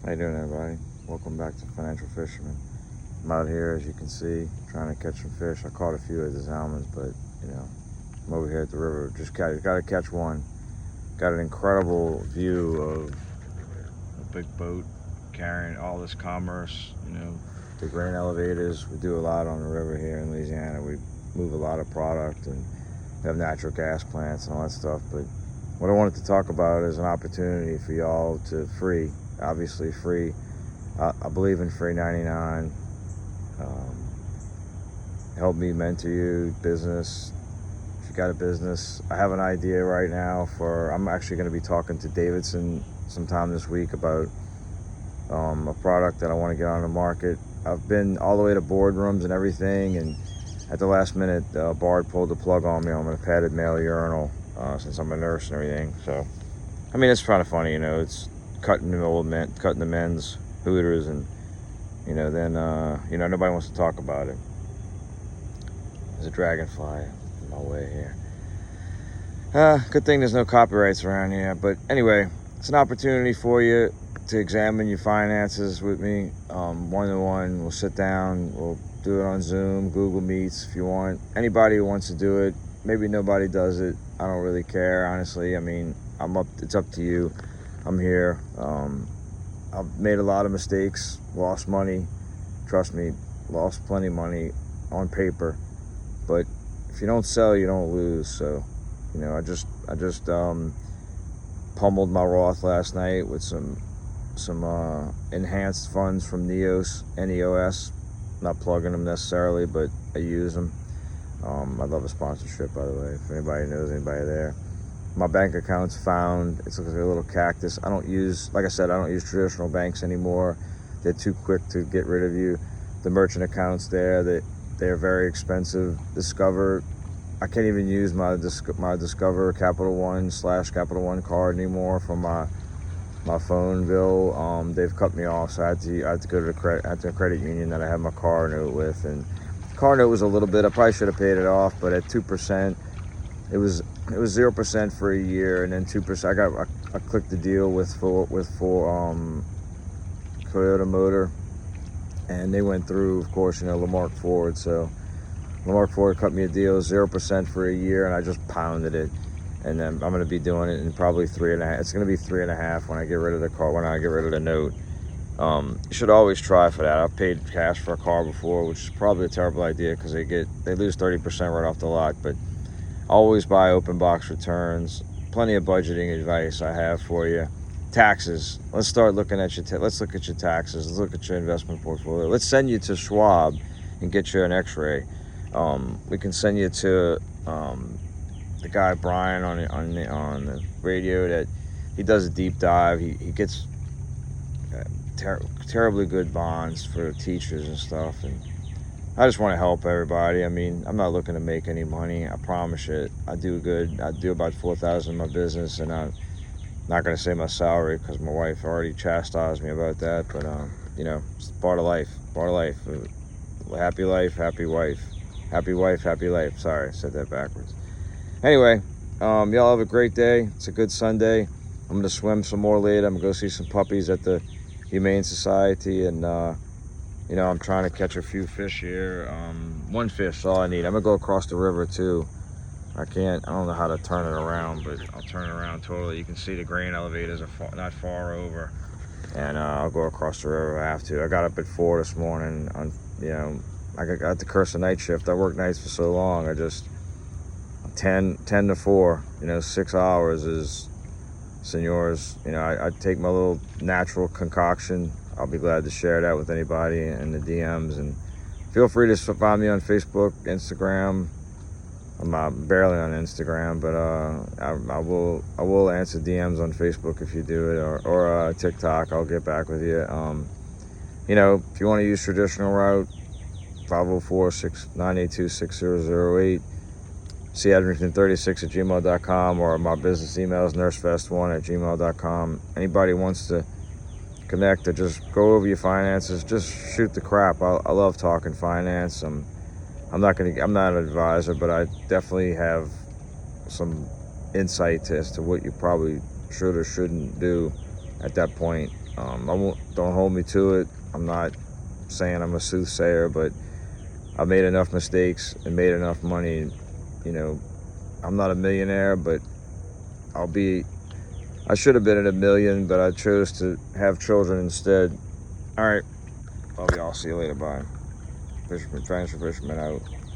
How you doing, everybody? Welcome back to Financial Fisherman. I'm out here, as you can see, trying to catch some fish. I caught a few of the salmons, but I'm over here at the river. Just got to catch one. Got an incredible view of a big boat carrying all this commerce. The grain elevators. We do a lot on the river here in Louisiana. We move a lot of product, and we have natural gas plants and all that stuff. But what I wanted to talk about is an opportunity for y'all to obviously free. I believe in free 99. Help me mentor you, business. If you got a business, I have an idea right now I'm actually going to be talking to Davidson sometime this week about a product that I want to get on the market. I've been all the way to boardrooms and everything, and at the last minute, Bard pulled the plug on me on a padded male urinal since I'm a nurse and everything. So, I mean, it's kind of funny, it's cutting the men's Hooters, and then nobody wants to talk about it. There's a dragonfly in my way here. Good thing there's no copyrights around here. But anyway, it's an opportunity for you to examine your finances with me, one-to-one. We'll sit down. We'll do it on Zoom, Google Meets if you want. Anybody who wants to do it. Maybe nobody does it. I don't really care, honestly. I mean, it's up to you. I'm here. I've made a lot of mistakes, lost money. Trust me, lost plenty of money on paper. But if you don't sell, you don't lose. So, I just pummeled my Roth last night with some enhanced funds from NEOS. Not plugging them necessarily, but I use them. I'd love a sponsorship, by the way, if anybody knows anybody there. My bank account's found. It's like a little cactus. Like I said, I don't use traditional banks anymore. They're too quick to get rid of you. The merchant accounts they're very expensive. Discover, I can't even use my Discover Capital One/Capital One card anymore for my phone bill. They've cut me off, so I had to go to the credit union that I had my car note with, and the car note was a little bit. I probably should have paid it off, but at 2%, it was 0% for a year, and then 2%. I clicked the deal with Toyota Motor, and they went through, of course, Lamarck Ford. So Lamarck Ford cut me a deal, 0% for a year, and I just pounded it. And then I'm going to be doing it in probably 3.5. It's going to be 3.5 when I get rid of the car, when I get rid of the note. You should always try for that. I've paid cash for a car before, which is probably a terrible idea because they lose 30% right off the lot. But always buy open box returns. Plenty of budgeting advice I have for you. Taxes. Let's start looking at let's look at your taxes. Let's look at your investment portfolio. Let's send you to Schwab and get you an X-ray. We can send you to the guy Brian on the radio that he does a deep dive. He gets terribly good bonds for teachers and stuff, and I just want to help everybody. I mean, I'm not looking to make any money. I promise you. I do good. I do about $4,000 in my business, and I'm not going to say my salary because my wife already chastised me about that. But it's part of life. Part of life. Happy life, happy wife. Happy wife, happy life. Sorry, I said that backwards. Anyway, y'all have a great day. It's a good Sunday. I'm going to swim some more later. I'm going to go see some puppies at the Humane Society, and I'm trying to catch a few fish here. One fish is all I need. I'm going to go across the river too. I don't know how to turn it around, but I'll turn it around totally. You can see the grain elevators are not far over, and I'll go across the river if I have to. I got up at 4 this morning. I got the curse of night shift. I worked nights for so long. I just 10 to 4. 6 hours is, senors. I take my little natural concoction. I'll be glad to share that with anybody in the DMs, and feel free to find me on Facebook, Instagram. I'm barely on Instagram, but I will answer DMs on Facebook if you do it, or TikTok. I'll get back with you. If you want to use traditional route, 504-982-6008. cadrington36@gmail.com, or my business email is nursefest1@gmail.com. Anybody wants to connect or just go over your finances, just shoot the crap. I love talking finance. I'm not an advisor, but I definitely have some insight as to what you probably should or shouldn't do at that point. Don't hold me to it. I'm not saying I'm a soothsayer, but I made enough mistakes and made enough money. You know, I'm not a millionaire, but I should have been at $1 million, but I chose to have children instead. All right, love y'all. See you later. Bye. Fisherman, Transfer Fisherman out.